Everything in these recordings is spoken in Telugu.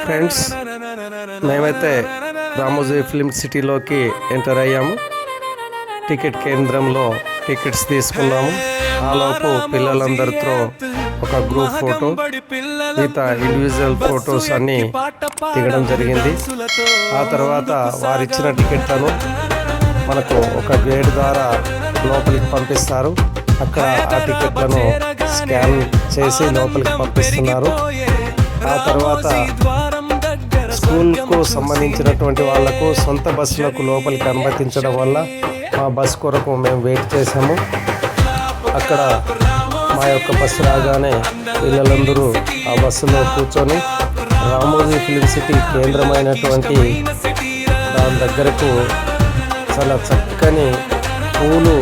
ఫ్రెండ్స్, మేమైతే రామోజీ ఫిల్మ్ సిటీలోకి ఎంటర్ అయ్యాము. టికెట్ కేంద్రంలో టికెట్స్ తీసుకున్నాము. ఆలోపు పిల్లలందరితో ఒక గ్రూప్ ఫోటో, మిగతా ఇండివిజువల్ ఫొటోస్ అన్నీ దిగడం జరిగింది. ఆ తర్వాత వారిచ్చిన టికెట్లను మనకు ఒక గేట్ ద్వారా లోపలికి పంపిస్తారు. అక్కడ ఆ టికెట్లను స్కాన్ చేసి లోపలికి పంపిస్తున్నారు. ఆ తర్వాత స్కూల్కు సంబంధించినటువంటి వాళ్లకు సొంత బస్సులకు లోపలికి అనుమతించడం వల్ల మా బస్ కొరకు మేము వెయిట్ చేసాము. అక్కడ మా యొక్క బస్సు రాగానే పిల్లలందరూ ఆ బస్సులో కూర్చొని రామోజీ ఫిల్మ్ సిటీ కేంద్రమైనటువంటి దాని దగ్గరకు చాలా చక్కని పూలు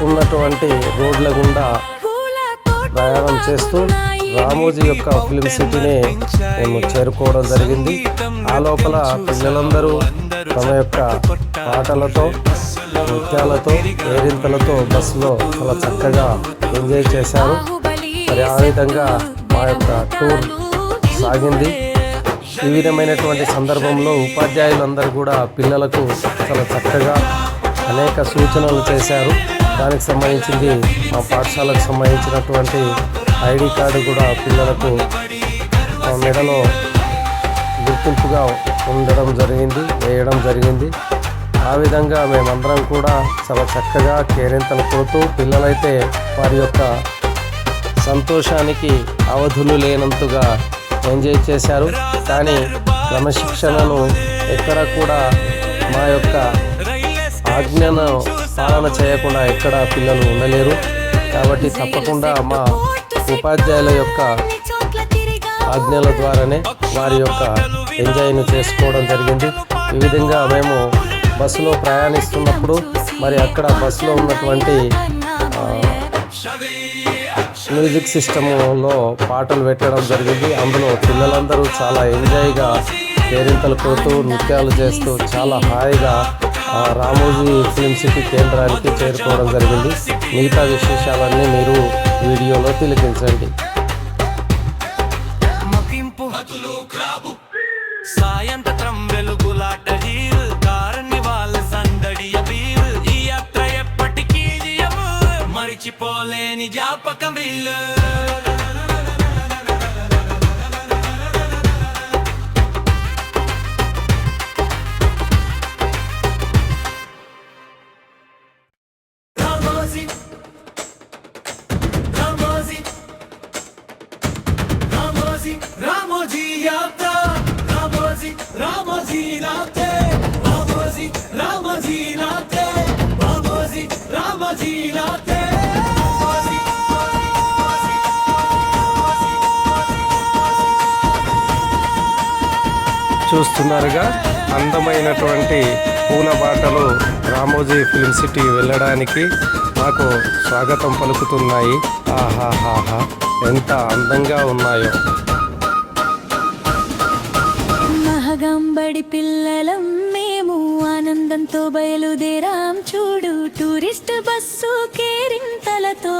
ఉన్నటువంటి రోడ్ల గుండా ప్రయాణం చేస్తూ రామోజీ యొక్క ఫిల్మ్ సిటీని మేము చేరుకోవడం జరిగింది. ఆ లోపల పిల్లలందరూ తమ యొక్క పాటలతో, నృత్యాలతో, కేరింతలతో బస్సులో చాలా చక్కగా ఎంజాయ్ చేశారు. మరి ఆ విధంగా మా యొక్క టూర్ సాగింది. ఈ విధమైనటువంటి సందర్భంలో ఉపాధ్యాయులందరూ కూడా పిల్లలకు చాలా చక్కగా అనేక సూచనలు చేశారు. దానికి సంబంధించింది మా పాఠశాలకు సంబంధించినటువంటి ఐడి కార్డు కూడా పిల్లలకు మెడలో గుర్తింపుగా వేయడం జరిగింది. ఆ విధంగా మేమందరం కూడా చాలా చక్కగా కేరింతలు కొడుతూ పిల్లలైతే వారి యొక్క సంతోషానికి అవధులు లేనంతగా ఎంజాయ్ చేశారు. కానీ క్రమశిక్షణను ఎక్కడ కూడా మా యొక్క ఆజ్ఞను పాలన చేయకుండా ఎక్కడ పిల్లలు ఉండలేరు. కాబట్టి తప్పకుండా మా ఉపాధ్యాయుల యొక్క ఆజ్ఞల ద్వారానే వారి యొక్క ఎంజాయ్ను చేసుకోవడం జరిగింది. ఈ విధంగా మేము బస్సులో ప్రయాణిస్తున్నప్పుడు మరి అక్కడ బస్సులో ఉన్నటువంటి మ్యూజిక్ సిస్టములో పాటలు పెట్టడం జరిగింది. అందులో పిల్లలందరూ చాలా ఎంజాయ్గా కేరింతలు కొడుతూ నృత్యాలు చేస్తూ చాలా హాయిగా రామోజీ ఫిల్మ్ సిటీ కేంద్రానికి చేరుకోవడం జరిగింది. మిగతా విశేషాలన్నీ మీరు వీడియోలో తిలకించండి. సాయంత్రం వెలుగులాట కారణి వాళ్ళ సందడియ వీరు ఈ యాత్ర ఎప్పటికీ మరిచిపోలేని జ్ఞాపకం వీళ్ళు. రామోజీ యాత్ర, రామోజీ రామోజీ నాతే, రామోజీ రామోజీ నాతే, రామోజీ రామోజీ నాతే. చూస్తున్నారుగా, అందమైనటువంటి పూల బాటలు రామోజీ ఫిల్మ్ సిటీ వెళ్ళడానికి మాకు స్వాగతం పలుకుతున్నాయి. ఆహాహాహా, ఎంత అందంగా ఉన్నాయో. మహగంబడి పిల్లలం మేము ఆనందంతో బయలుదేరాం చూడు, టూరిస్ట్ బస్సు కేరింతలతో.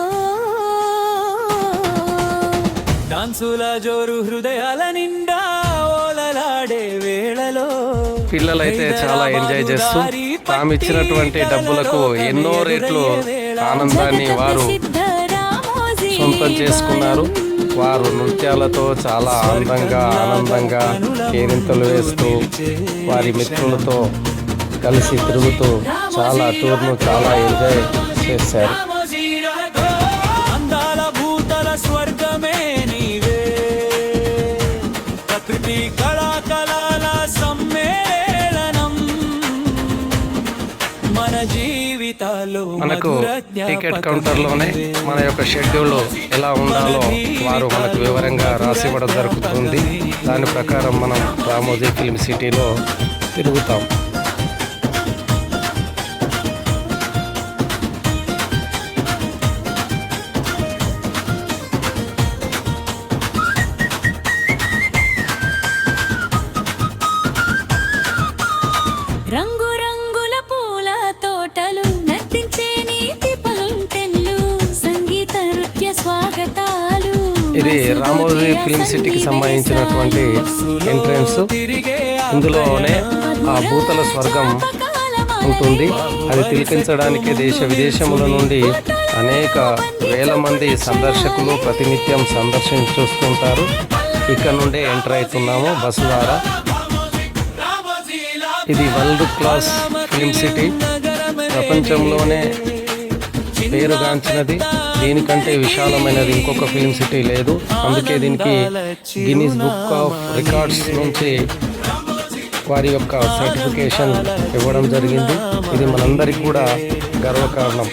డాన్సుల జోరు హృదయాల నిండా ఓలలాడే వేళలో పిల్లలైతే చాలా ఎంజాయ్ చేస్తూ తాము ఇచ్చినటువంటి డబ్బులకు ఎన్నో రెట్లు ఆనందాన్ని వారు సొంతం చేసుకున్నారు. వారు నృత్యాలతో చాలా ఆనందంగా కేరింతలు వేస్తూ వారి మిత్రులతో కలిసి తిరుగుతూ చాలా టూర్ను చాలా ఎంజాయ్ చేశారు. అందాల భూతల స్వర్గమే నీవే, ప్రకృతి కళాకళల సమ్మేళనం మన జీవితాల్లో. మనకు టికెట్ కౌంటర్లోనే మన యొక్క షెడ్యూల్ ఎలా ఉండాలో వారు మనకు వివరంగా రాసివ్వడం జరుగుతుంది. దాని ప్రకారం మనం రామోజీ ఫిల్మ్ సిటీలో తిరుగుతాం. రంగురంగుల పూల తోటలు, నర్తించే నీటి ఫౌంటైన్లు, సంగీత నృత్య స్వాగతాలు. ఇది రామోజీ ఫిల్మ్ సిటీకి సంబంధించినటువంటి ఎంట్రన్స్. ఇందులోనే ఆ భూతల స్వర్గం ఉంటుంది. అది తిలకించడానికి దేశ విదేశముల నుండి అనేక వేల మంది సందర్శకులు ప్రతినిత్యం సందర్శించుస్తుంటారు. ఇక్కడ నుండే ఎంటర్ అవుతున్నాము బస్సు ద్వారా. ఇది వరల్డ్ క్లాస్ ఫిల్మ్ సిటీ, ప్రపంచంలోనే పేరుగాంచినది. దీనికంటే విశాలమైనది ఇంకొక ఫిల్మ్ సిటీ లేదు. అందుకే దీనికి గిన్నీస్ బుక్ ఆఫ్ రికార్డ్స్ నుంచి వారి యొక్క సర్టిఫికేషన్ ఇవ్వడం జరిగింది. ఇది మనందరికీ కూడా గర్వకారణం.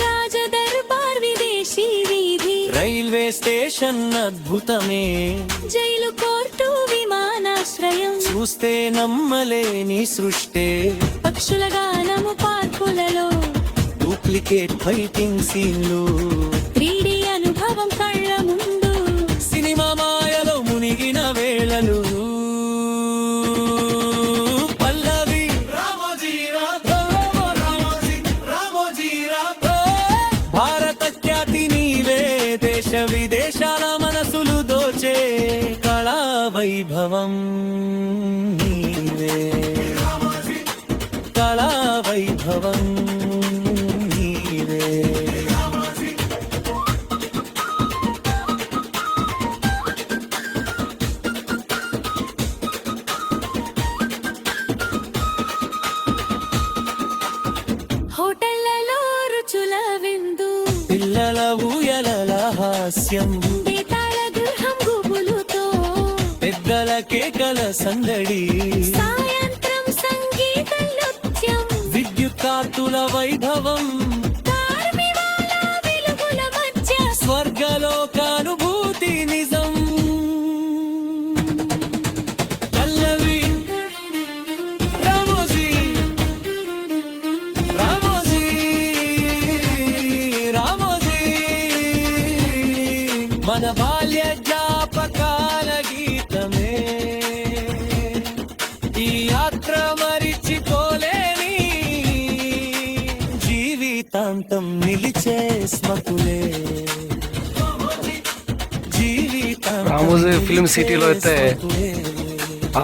రాజదర్బార్ విదేశీ వీధి, రైల్వే స్టేషన్ అద్భుతమే, జైలు కోర్టు విమానాశ్రయం, చూస్తే నమ్మలేని సృష్టే, పక్షుల గానము పార్కులలో, డూప్లికేట్ ఫైటింగ్ సీన్లు, 3D అనుభవం కళ్ళ ముందు, సినిమా మాయలో మునిగిన వేళలు. పల్లవి భారత ఖ్యాతి నీవే, దేశ విదేశాల మనసులు దోచే కళా వైభవం నీవే, కళా వైభవం నీవే. హోటళ్లలో రుచుల విందు, పిల్లల ఊయలల హాస్యం, బేతాళ గృహం గుబులుతో, పెద్దల కేకల సందడి, సాయంత్రం సంగీత నృత్యం, విద్యుత్ కాంతుల వైభవం, కార్మివాల వెలుగుల మధ్య, స్వర్గలోకానుభూతి నిజం. పల్లవి రామోజీ, రామోజీ, రామోజీ, మన బాల్య జ్ఞాపకాల గీతమే, ఈ యాత్ర మరిచిపోలేని, జీవితాంతం నిలిచే స్మృతులే, జీవితాంతం రామోజీ ఫిల్మ్ సిటీలో అయితే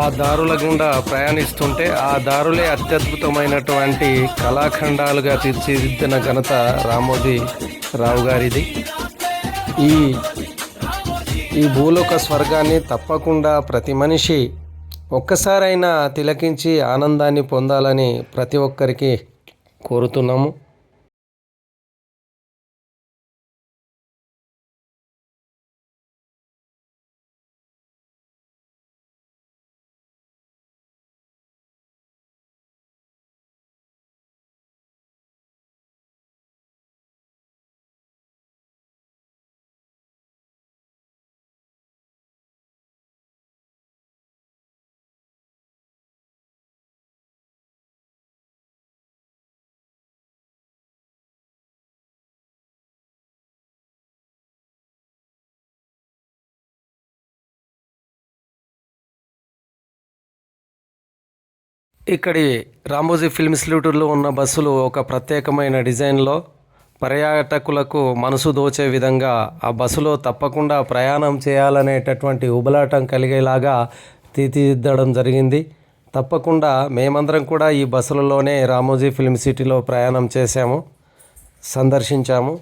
ఆ దారుల గుండా ప్రయాణిస్తుంటే ఆ దారులే అత్యద్భుతమైనటువంటి కళాఖండాలుగా తీర్చిదిద్దిన ఘనత రామోజీ రావు గారిది. ఈ భూలోక స్వర్గాన్ని తప్పకుండా ప్రతి మనిషి ఒక్కసారైనా తిలకించి ఆనందాన్ని పొందాలని ప్రతి ఒక్కరికి కోరుతున్నాము. ఇక్కడి రామోజీ ఫిల్మ్ ఇన్స్టిట్యూట్లో ఉన్న బస్సులు ఒక ప్రత్యేకమైన డిజైన్లో పర్యాటకులకు మనసు దోచే విధంగా ఆ బస్సులో తప్పకుండా ప్రయాణం చేయాలనేటటువంటి ఉబలాటం కలిగేలాగా తీర్చిదిద్దడం జరిగింది. తప్పకుండా మేమందరం కూడా ఈ బస్సులలోనే రామోజీ ఫిల్మ్ సిటీలో ప్రయాణం చేశాము, సందర్శించాము.